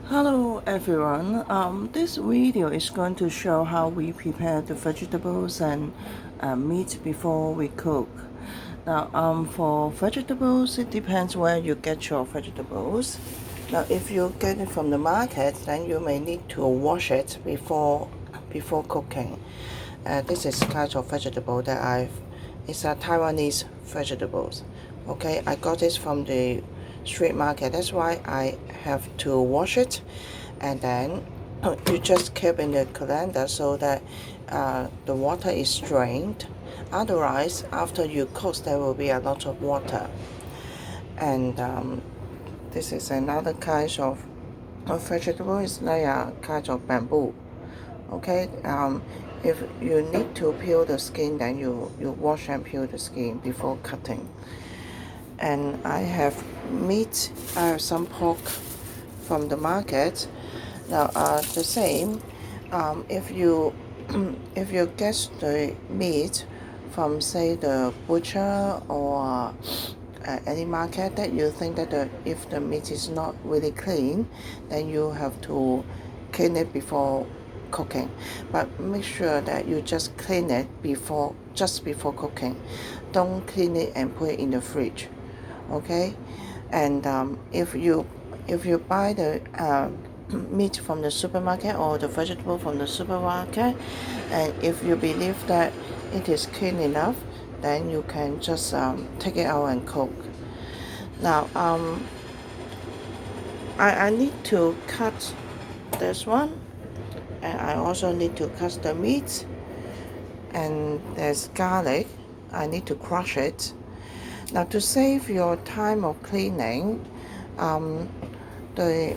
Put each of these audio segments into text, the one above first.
Hello everyone. This video is going to show how we prepare the vegetables and meat before we cook. Now, for vegetables, it depends where you get your vegetables. Now, if you get it from the market, then you may need to wash it before cooking. This is kind of vegetable that it's a Taiwanese vegetables. Okay, I got this from the street market. That's why I have to wash it, and then you just keep in the colander so that the water is drained. Otherwise, after you cook, there will be a lot of water. And this is another kind of vegetable. It's like a kind of bamboo. Okay, if you need to peel the skin, then you wash and peel the skin before cutting. And I have meat. I have some pork from the market. Now, the same. If you if you get the meat from, say, the butcher or any market that you think that if the meat is not really clean, then you have to clean it before cooking. But make sure that you just clean it just before cooking. Don't clean it and put it in the fridge. Okay, and if you buy the meat from the supermarket or the vegetable from the supermarket, and if you believe that it is clean enough, then you can just take it out and cook. Now, I need to cut this one, and I also need to cut the meat, and there's garlic. I need to crush it. Now, to save your time of cleaning, the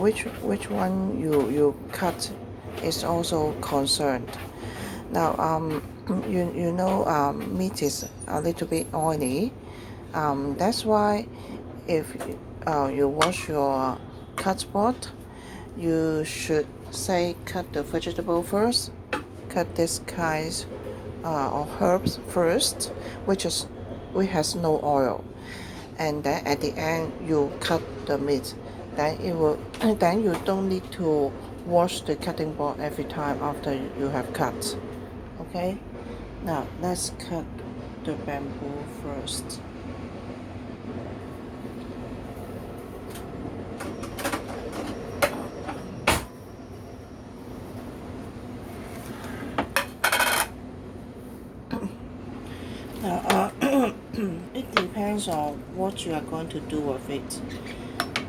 which one you cut is also concerned. Now, meat is a little bit oily. That's why if you wash your cut board, you should say cut the vegetable first. Cut this kind of herbs first, which has no oil, and then at the end you cut the meat. Then you don't need to wash the cutting board every time after you have cut. Okay, now let's cut the bamboo first. Now, it depends on what you are going to do with it.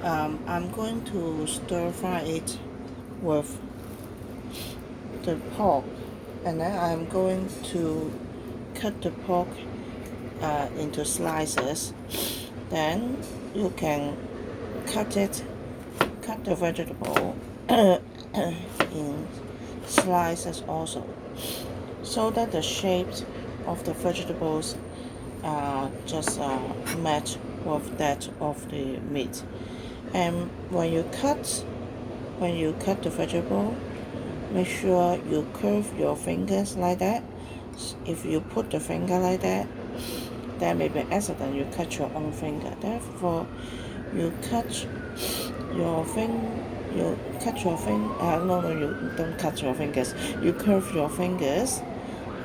I'm going to stir fry it with the pork, and then I'm going to cut the pork into slices. Then you can cut the vegetable in slices also, so that the shapes of the vegetables just match with that of the meat. And when you cut the vegetable, make sure you curve your fingers like that. If you put the finger like that, there may be accident you cut your own finger. Therefore, you cut your no, you don't cut your fingers. You curve your fingers,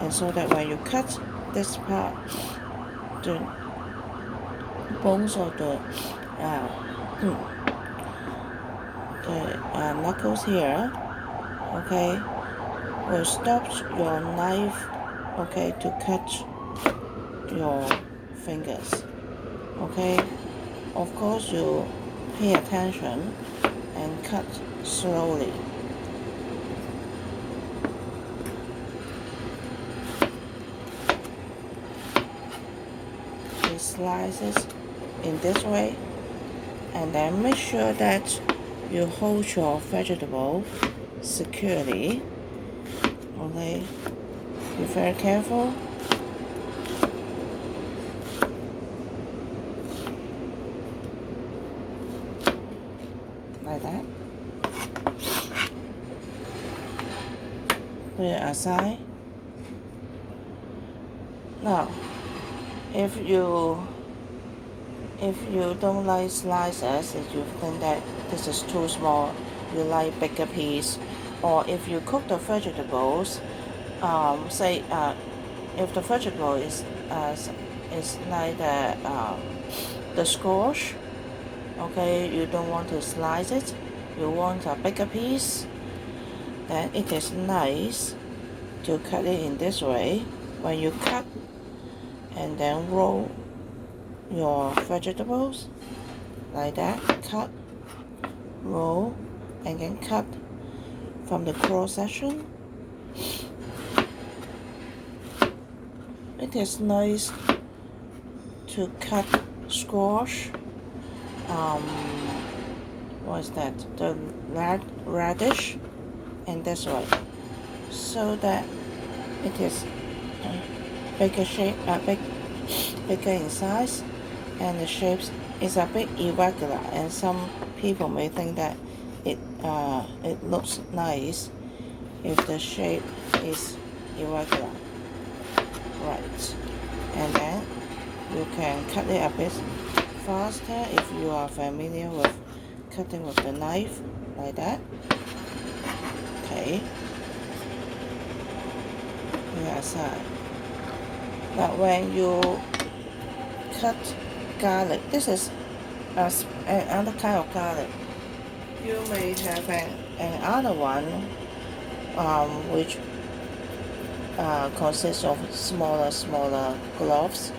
and so that when you cut this part, the bones of the knuckles here, okay, will stop your knife, okay, to cut your fingers. Okay, of course you pay attention and cut slowly. The slices in this way, and then make sure that you hold your vegetable securely. Okay, be very careful. Like that. Put it aside. Now, if you If you don't like slices, if you think that this is too small, you like bigger piece, or if you cook the vegetables, say if the vegetable is like the squash, okay, you don't want to slice it, you want a bigger piece, then it is nice to cut it in this way. When you cut and then roll your vegetables like that, cut, roll, and then cut from the cross section. It is nice to cut squash, what is that, the radish, and this way, so that it is bigger shape, bigger in size, and the shapes is a bit irregular, and some people may think that it looks nice if the shape is irregular, right? And then you can cut it a bit faster if you are familiar with cutting with the knife, like that. Okay, the aside. Now when you cut garlic, this is another kind of garlic. You may have another one which consists of smaller cloves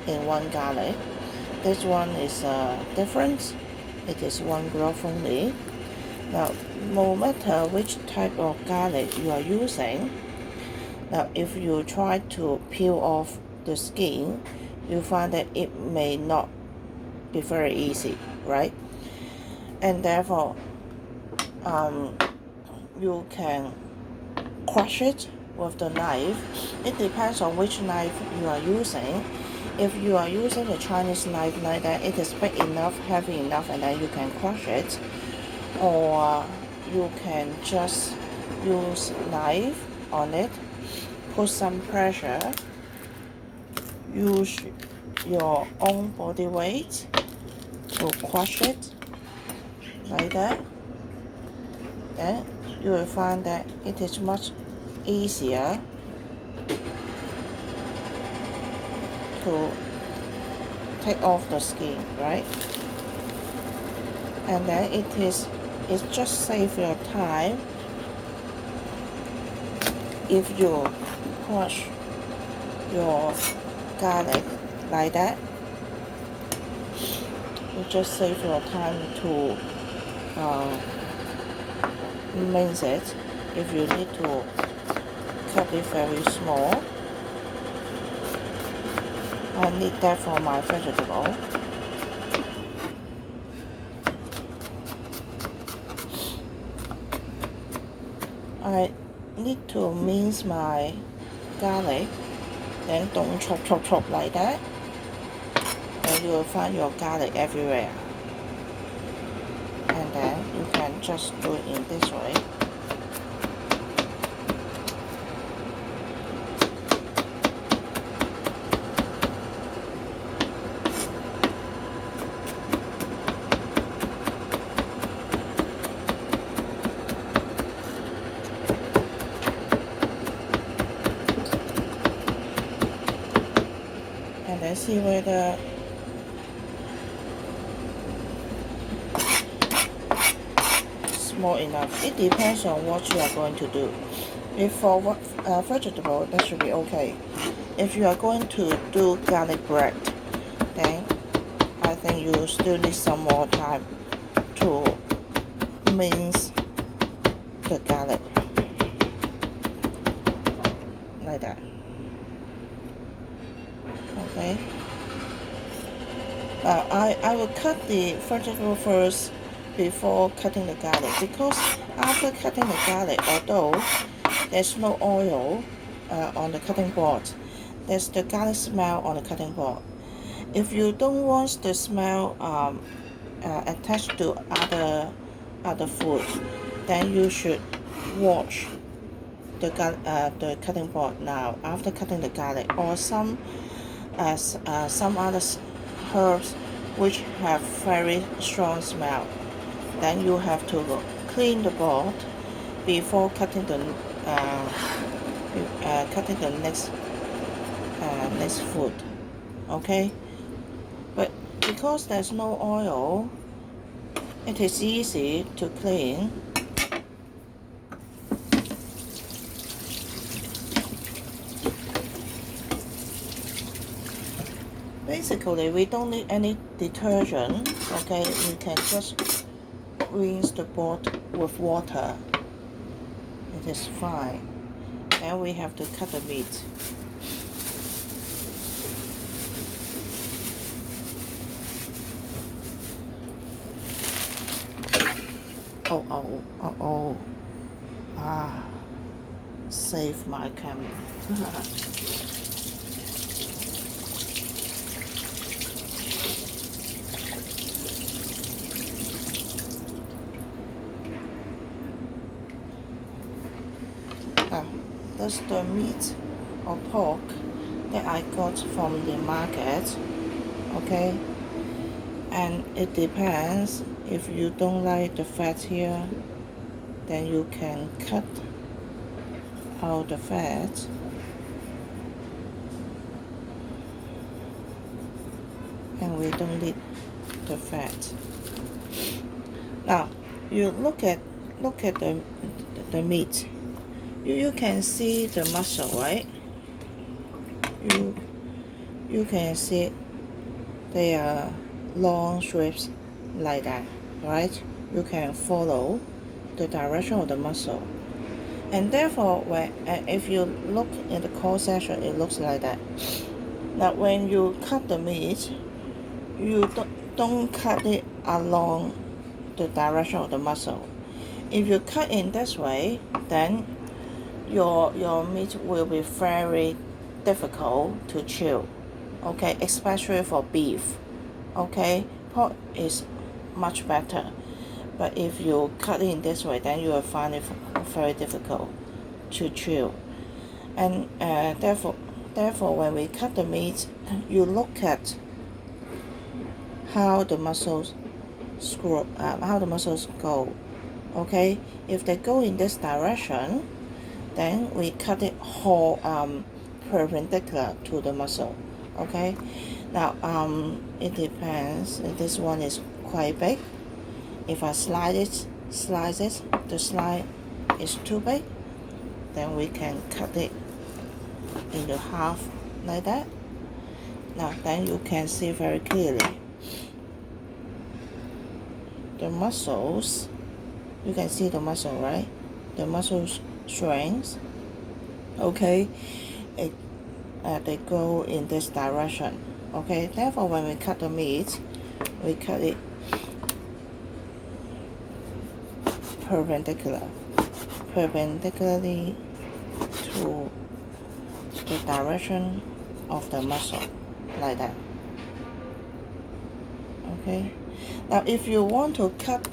in one garlic. This one is different. It is one clove only. Now, no matter which type of garlic you are using, now if you try to peel off the skin, you find that it may not be very easy, right? And therefore, you can crush it with the knife. It depends on which knife you are using. If you are using a Chinese knife like that, it is big enough, heavy enough, and then you can crush it. Or you can just use knife on it, put some pressure, use your own body weight to crush it like that. Then you will find that it is much easier to take off the skin, right? And then it just save your time if you crush your garlic like that. You just save your time to mince it. If you need to cut it very small, I need that for my vegetable. I need to mince my garlic, then don't chop like that, and you will find your garlic everywhere. And then you can just do it in this way. And then see whether small enough. It depends on what you are going to do. If for vegetable, that should be okay. If you are going to do garlic bread, then I think you still need some more time to mince the garlic like that. Okay. I will cut the vegetable first before cutting the garlic, because after cutting the garlic, although there's no oil on the cutting board, there's the garlic smell on the cutting board. If you don't want the smell attached to other food, then you should wash the cutting board now after cutting the garlic, or some other herbs which have very strong smell. Then you have to clean the board before cutting the next food. Okay, but because there's no oil, it is easy to clean. Basically, we don't need any detergent. Okay, we can just rinse the board with water. It is fine. Then we have to cut the meat. Oh. Save my camera. That's the meat or pork that I got from the market. Okay, and it depends. If you don't like the fat here, then you can cut out the fat. And we don't need the fat. Now you look at the meat. You can see the muscle, right? You can see they are long strips like that, right? You can follow the direction of the muscle, and therefore if you look in the core section, it looks like that. Now when you cut the meat, you don't cut it along the direction of the muscle. If you cut in this way, then your meat will be very difficult to chew. Okay, especially for beef. Okay, pork is much better, but if you cut it in this way, then you will find it very difficult to chew. And therefore when we cut the meat, you look at how the muscles go. Okay, if they go in this direction, then we cut it whole perpendicular to the muscle. Okay, now it depends. This one is quite big. If I slice it, the slice is too big, then we can cut it into half like that. Now then you can see very clearly the muscles. You can see the muscle, right? The muscles shrinks. Okay, they go in this direction. Okay, therefore when we cut the meat, we cut it perpendicularly to the direction of the muscle, like that. Okay, now if you want to cut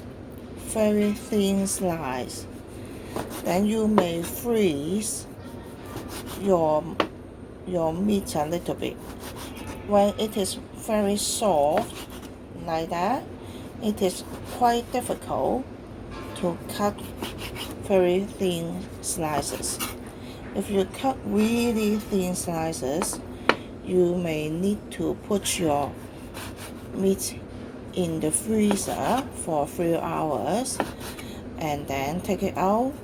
very thin slice, then you may freeze your meat a little bit. When it is very soft like that, it is quite difficult to cut very thin slices. If you cut really thin slices, you may need to put your meat in the freezer for a few hours and then take it out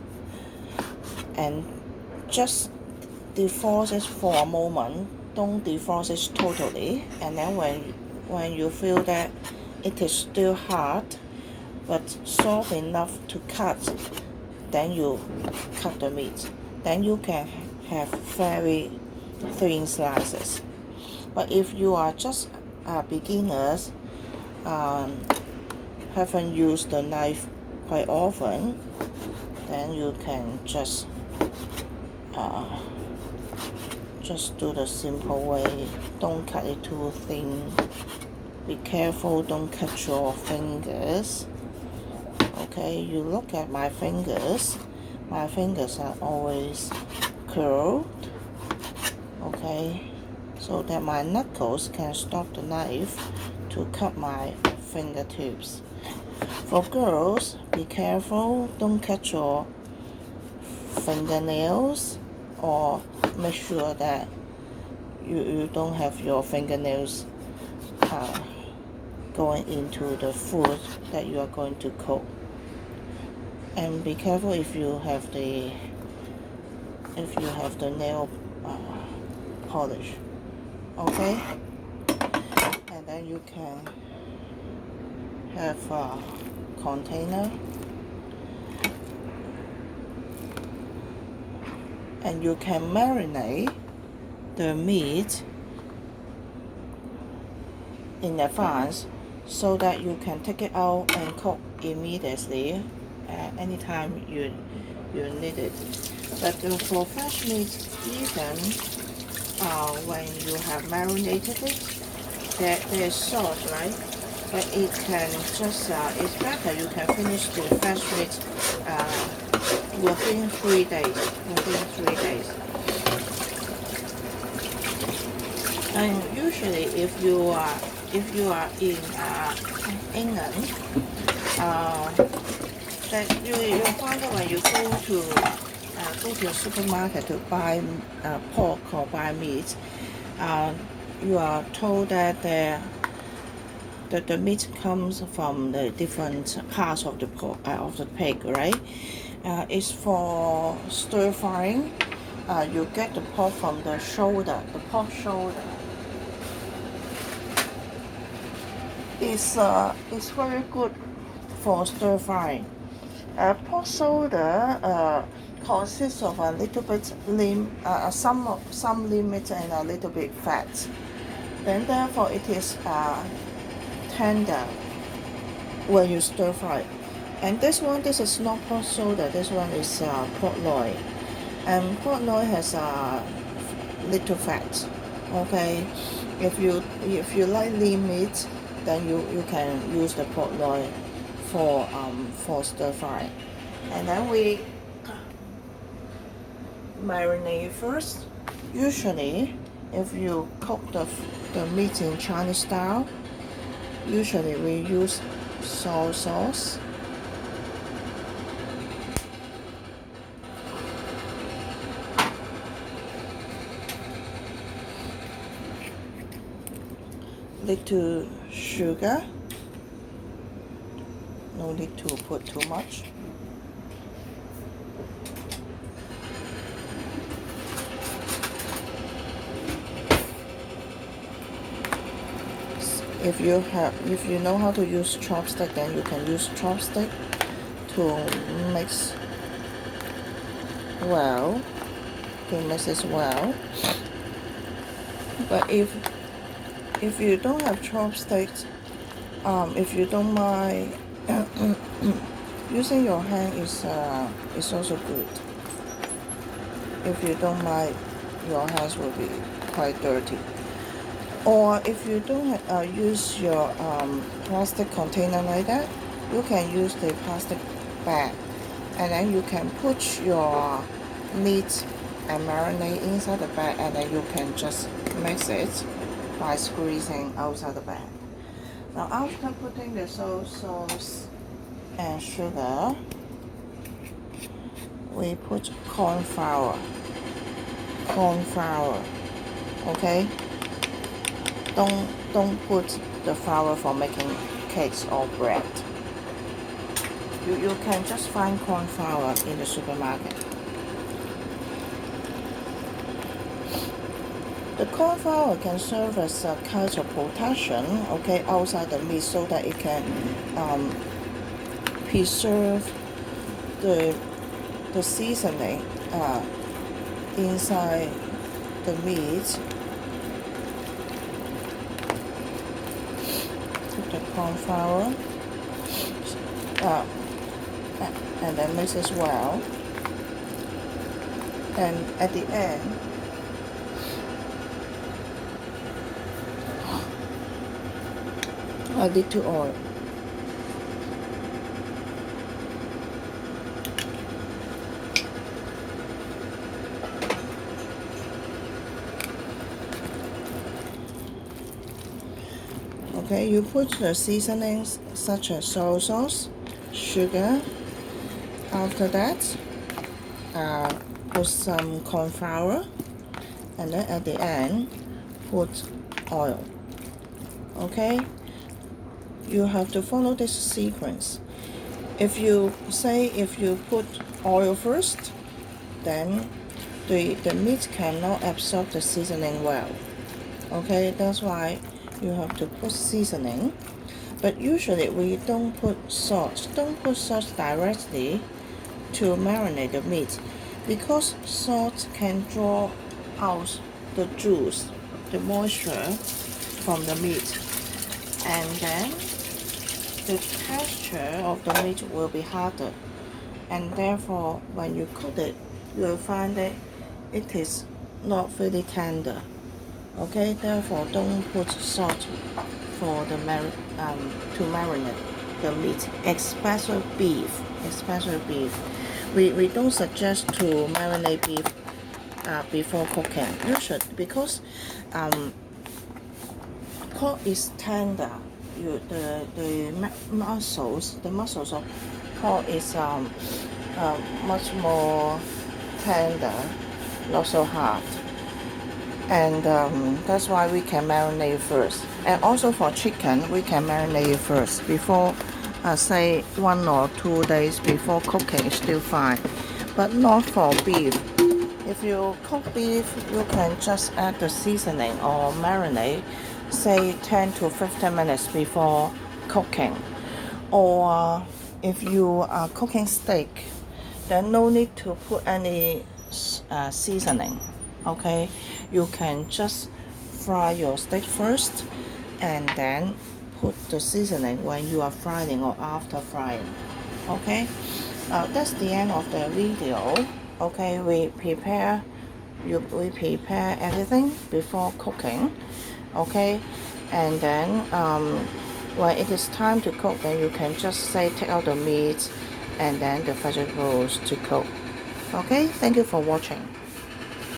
and just defrost it for a moment. Don't defrost it totally, and then when you feel that it is still hard but soft enough to cut, then you cut the meat. Then you can have very thin slices. But if you are just beginners, haven't used the knife quite often, then you can just do the simple way. Don't cut it too thin. Be careful, don't cut your fingers. Okay, you look at my fingers. My fingers are always curled. Okay, so that my knuckles can stop the knife to cut my fingertips. For girls, be careful, don't cut your fingernails, or make sure that you don't have your fingernails going into the food that you are going to cook. And be careful if you have the nail polish, okay? And then you can have a container, and you can marinate the meat in advance so that you can take it out and cook immediately anytime you need it. But for fresh meat, even when you have marinated it, there's salt, right? But it can just it's better you can finish the fresh meat within 3 days. And usually, if you are in England, that you'll find that when you go to a supermarket to buy pork or buy meat, you are told that the meat comes from the different parts of the pork, of the pig, right? It's for stir frying. You get the pork from the shoulder, the pork shoulder. It's very good for stir frying. Pork shoulder consists of a little bit some limit and a little bit fat. Then therefore it is tender when you stir fry. And this is not pork shoulder. This one is pork loin, and pork loin has little fat. Okay, if you like lean meat, then you can use the pork loin for stir fry. And then we marinate first. Usually, if you cook the meat in Chinese style, usually we use soy sauce, little sugar, no need to put too much, if you know how to use chopstick, then you can use chopstick to mix well, it well. But if you don't have chopsticks, if you don't mind, using your hand is also good. If you don't mind, your hands will be quite dirty. Or if you don't use your plastic container like that, you can use the plastic bag, and then you can put your meat and marinade inside the bag, and then you can just mix it by squeezing outside the bag. Now after putting the soy sauce and sugar, we put corn flour, okay? Don't put the flour for making cakes or bread. You can just find corn flour in the supermarket. The corn flour can serve as a kind of protection, okay, outside the meat, so that it can preserve the seasoning inside the meat. Put the corn flour and then mix as well. And at the end, a little oil. Okay, you put the seasonings such as soy sauce, sugar. After that, put some corn flour, and then at the end, put oil. Okay, you have to follow this sequence. If you put oil first, then the meat cannot absorb the seasoning well. Okay, that's why you have to put seasoning. But usually we don't put salt. Don't put salt directly to marinate the meat, because salt can draw out the juice, the moisture from the meat, and then the texture of the meat will be harder, and therefore when you cook it, you will find that it is not really tender. Okay, therefore don't put salt for the to marinate the meat, especially beef. We don't suggest to marinate beef before cooking. You should, because pork is tender. The muscles of pork is much more tender, not so hard, and that's why we can marinate first. And also for chicken, we can marinate it first before, say 1 or 2 days before cooking is still fine, but not for beef. If you cook beef, you can just add the seasoning or marinate, say 10 to 15 minutes before cooking. Or if you are cooking steak, then no need to put any seasoning. Okay, you can just fry your steak first and then put the seasoning when you are frying or after frying. Okay, that's the end of the video. Okay, we prepare everything before cooking. Okay, and then when it is time to cook, then you can just say take out the meat and then the vegetables to cook. Okay, thank you for watching.